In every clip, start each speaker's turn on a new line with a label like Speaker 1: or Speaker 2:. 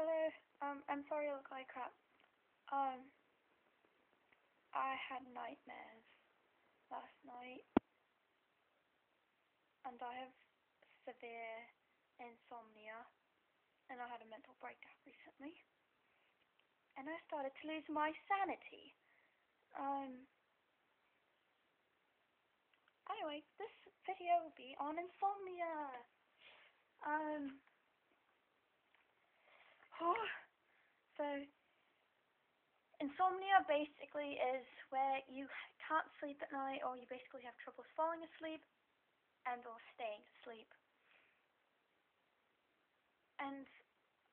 Speaker 1: Hello. I'm sorry I look like crap. Um, I had nightmares last night, and I have severe insomnia, and I had a mental breakdown recently, and I started to lose my sanity. Um, anyway, this video will be on insomnia. Um, so insomnia basically is where you can't sleep at night, or you basically have trouble falling asleep and or staying asleep. And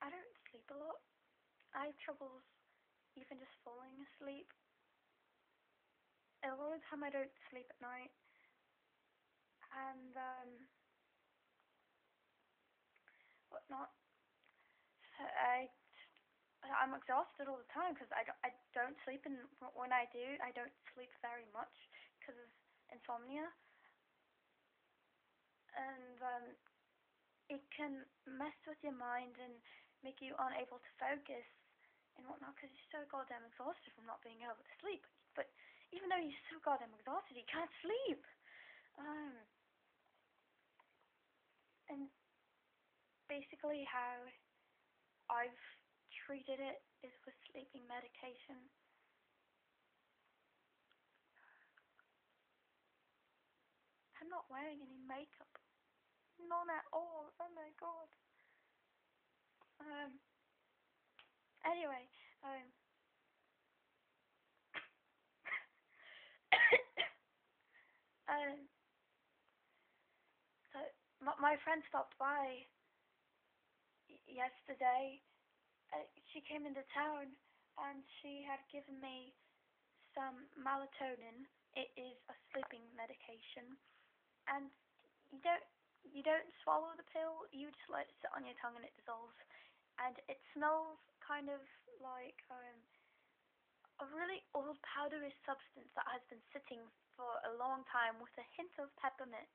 Speaker 1: I don't sleep a lot. I have troubles even just falling asleep. And a lot of the time I don't sleep at night. And whatnot. So I'm exhausted all the time because I don't sleep, and when I do, I don't sleep very much because of insomnia. And it can mess with your mind and make you unable to focus and whatnot because you're so goddamn exhausted from not being able to sleep. But even though you're so goddamn exhausted, you can't sleep. And basically how I've treated it is with sleeping medication. I'm not wearing any makeup. None at all. Oh my god. Anyway, so my friend stopped by yesterday. She came into town and she had given me some melatonin. It is a sleeping medication, and you don't you don't swallow the pill. You just let it sit on your tongue and it dissolves. And it smells kind of like a really old powdery substance that has been sitting for a long time with a hint of peppermint.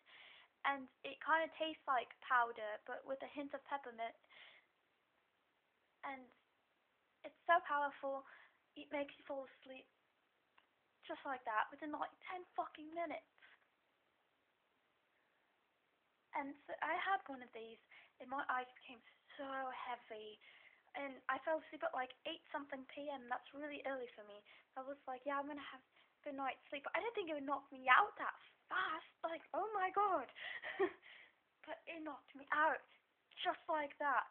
Speaker 1: And it kind of tastes like powder, but with a hint of peppermint. And it's so powerful, it makes you fall asleep just like that within like 10 fucking minutes. And so I had one of these, and my eyes became so heavy, and I fell asleep at like 8 something p.m. That's really early for me. I was like, yeah, I'm gonna have a good night's sleep, but I didn't think it would knock me out that fast. Like, oh my god. But it knocked me out just like that.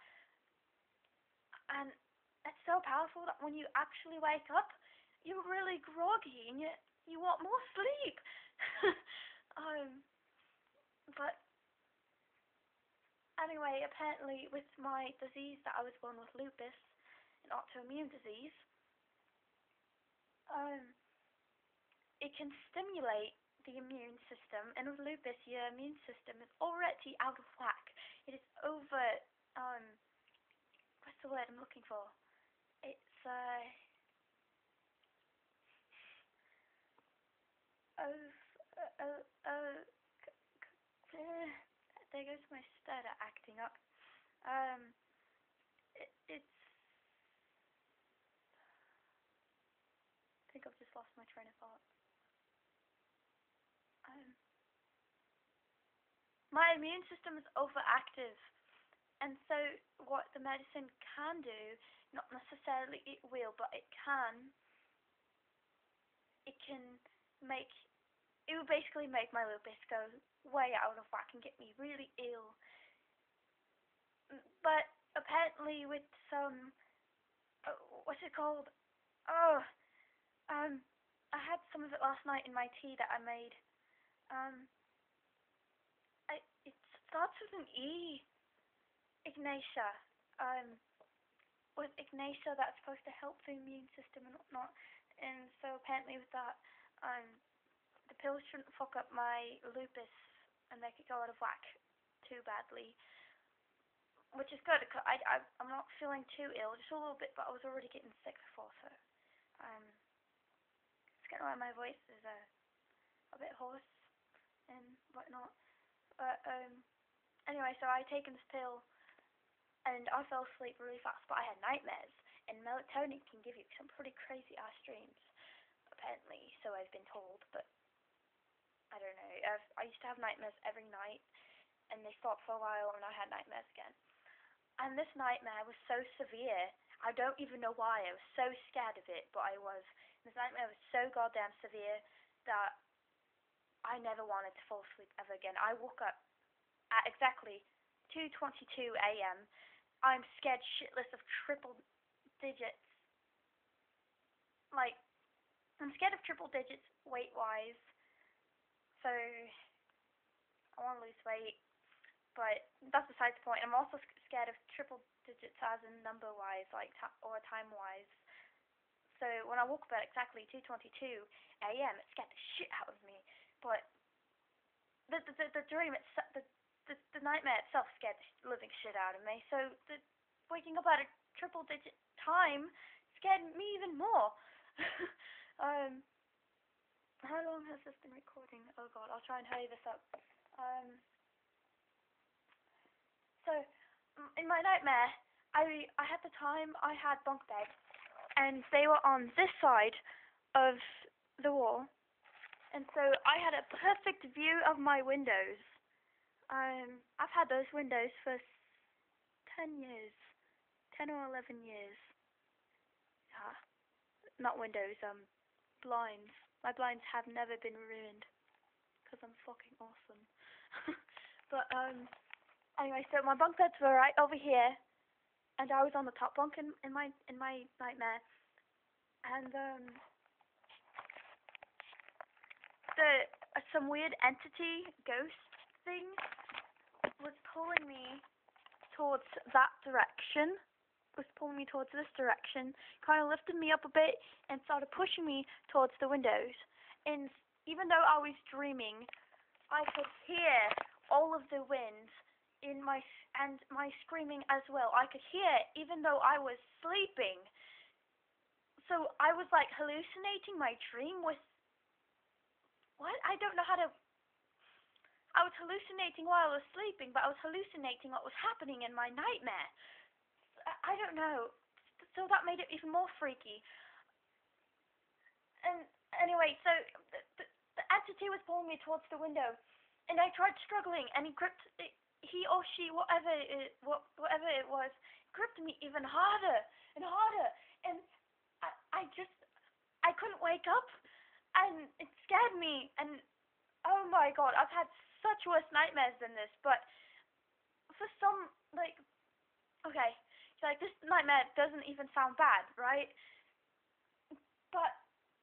Speaker 1: And it's so powerful that when you actually wake up, you're really groggy and you want more sleep. But anyway, apparently with my disease that I was born with, lupus, an autoimmune disease, it can stimulate the immune system, and with lupus, your immune system is already out of whack. It is over, what's the word I'm looking for? It's, there goes my stutter acting up. It's, I think I've just lost my train of thought. My immune system is overactive, and so what the medicine can do, not necessarily it will, but it can make, it will basically make my lupus go way out of whack and get me really ill. But apparently with some, what's it called? Oh, I had some of it last night in my tea that I made. It starts with an E. Ignatia. With Ignatia, that's supposed to help the immune system and whatnot. And so apparently with that, the pills shouldn't fuck up my lupus and make it go out of whack too badly. Which is good, because I'm not feeling too ill, just a little bit, but I was already getting sick before, so it's getting why my voice is a bit hoarse and whatnot. But anyway, so I taken this pill, and and I fell asleep really fast, but I had nightmares, and melatonin can give you some pretty crazy ass dreams, apparently, so I've been told, but I don't know. I used to have nightmares every night, and they stopped for a while, and I had nightmares again. And this nightmare was so severe, I don't even know why. I was so scared of it, but I was. This nightmare was so goddamn severe that I never wanted to fall asleep ever again. I woke up at exactly 2:22 a.m. I'm scared shitless of triple digits. Like, I'm scared of triple digits weight-wise, so I want to lose weight, but that's beside the point. I'm also scared of triple digits as in number-wise, like or time-wise. So when I woke up at exactly 2:22 a.m., it scared the shit out of me. But the dream itself, the nightmare itself scared the living shit out of me. So the waking up at a triple-digit time scared me even more. How long has this been recording? Oh god, I'll try and hurry this up. So, in my nightmare, I had the time, I had bunk beds, and they were on this side of the wall, and so I had a perfect view of my windows. I've had those windows for 10 years, 10 or 11 years. Yeah, not windows, blinds. My blinds have never been ruined, because I'm fucking awesome. But, anyway, so my bunk beds were right over here, and I was on the top bunk in my nightmare, and, some weird entity, ghost thing, was pulling me towards that direction, was pulling me towards this direction, kind of lifted me up a bit, and started pushing me towards the windows. And even though I was dreaming, I could hear all of the wind in my screaming as well. I could hear it even though I was sleeping. So I was like hallucinating my dream with what? I don't know how to. I was hallucinating while I was sleeping, but I was hallucinating what was happening in my nightmare. I don't know. So that made it even more freaky. And anyway, so the entity was pulling me towards the window, and I tried struggling, and he or she, whatever it was, gripped me even harder and harder, and I couldn't wake up, and it scared me, and oh my god, I've had such worse nightmares than this, but for some, like, okay, so like this nightmare doesn't even sound bad, right? But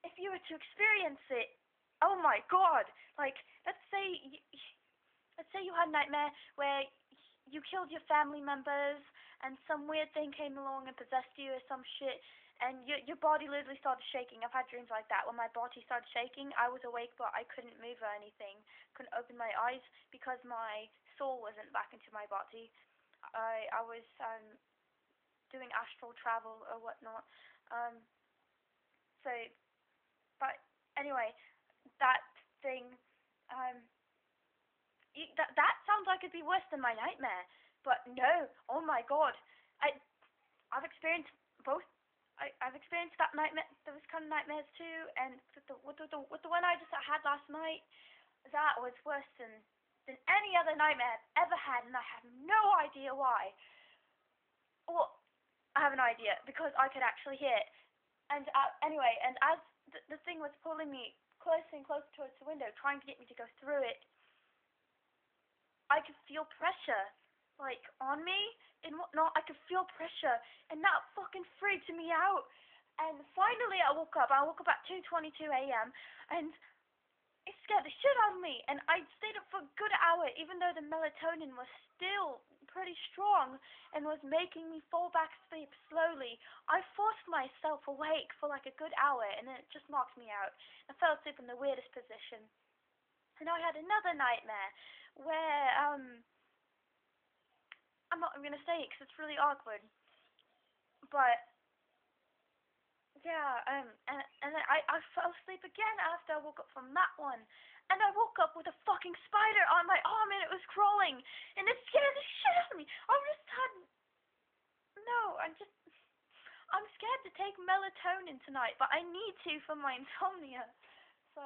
Speaker 1: if you were to experience it, oh my god, like, let's say you had a nightmare where you killed your family members and some weird thing came along and possessed you or some shit, and your body literally started shaking. I've had dreams like that. When my body started shaking, I was awake but I couldn't move or anything, couldn't open my eyes because my soul wasn't back into my body. I was doing astral travel or whatnot. So, but anyway, that thing, that sounds like it'd be worse than my nightmare, but no, oh my god, I've experienced both. I've experienced that nightmare, those kind of nightmares too, and with the one I just had last night, that was worse than any other nightmare I've ever had, and I have no idea why. Well, I have an idea, because I could actually hear it. And anyway, and as the thing was pulling me closer and closer towards the window, trying to get me to go through it, I could feel pressure, like, on me and whatnot. I could feel pressure, and that fucking freaked me out. And finally I woke up. I woke up at 2:22 a.m. and it scared the shit out of me. And I stayed up for a good hour, even though the melatonin was still pretty strong and was making me fall back asleep slowly. I forced myself awake for like a good hour, and then it just knocked me out. I fell asleep in the weirdest position. And I had another nightmare where, I'm not going to say it because it's really awkward, but, yeah, and then I fell asleep again after I woke up from that one, and I woke up with a fucking spider on my arm, and it was crawling, and it scared the shit out of me. I just had just, I'm scared to take melatonin tonight, but I need to for my insomnia. So,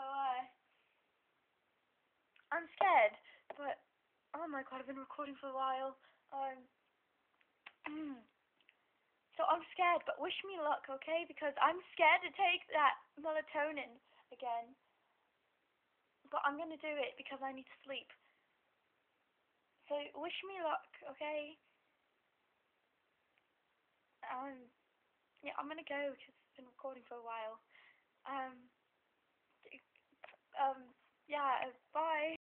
Speaker 1: I'm scared, but, oh my god, I've been recording for a while. So I'm scared, but wish me luck, okay? Because I'm scared to take that melatonin again. But I'm gonna do it because I need to sleep. So wish me luck, okay? Yeah, I'm gonna go because I've been recording for a while. Um, yeah, bye.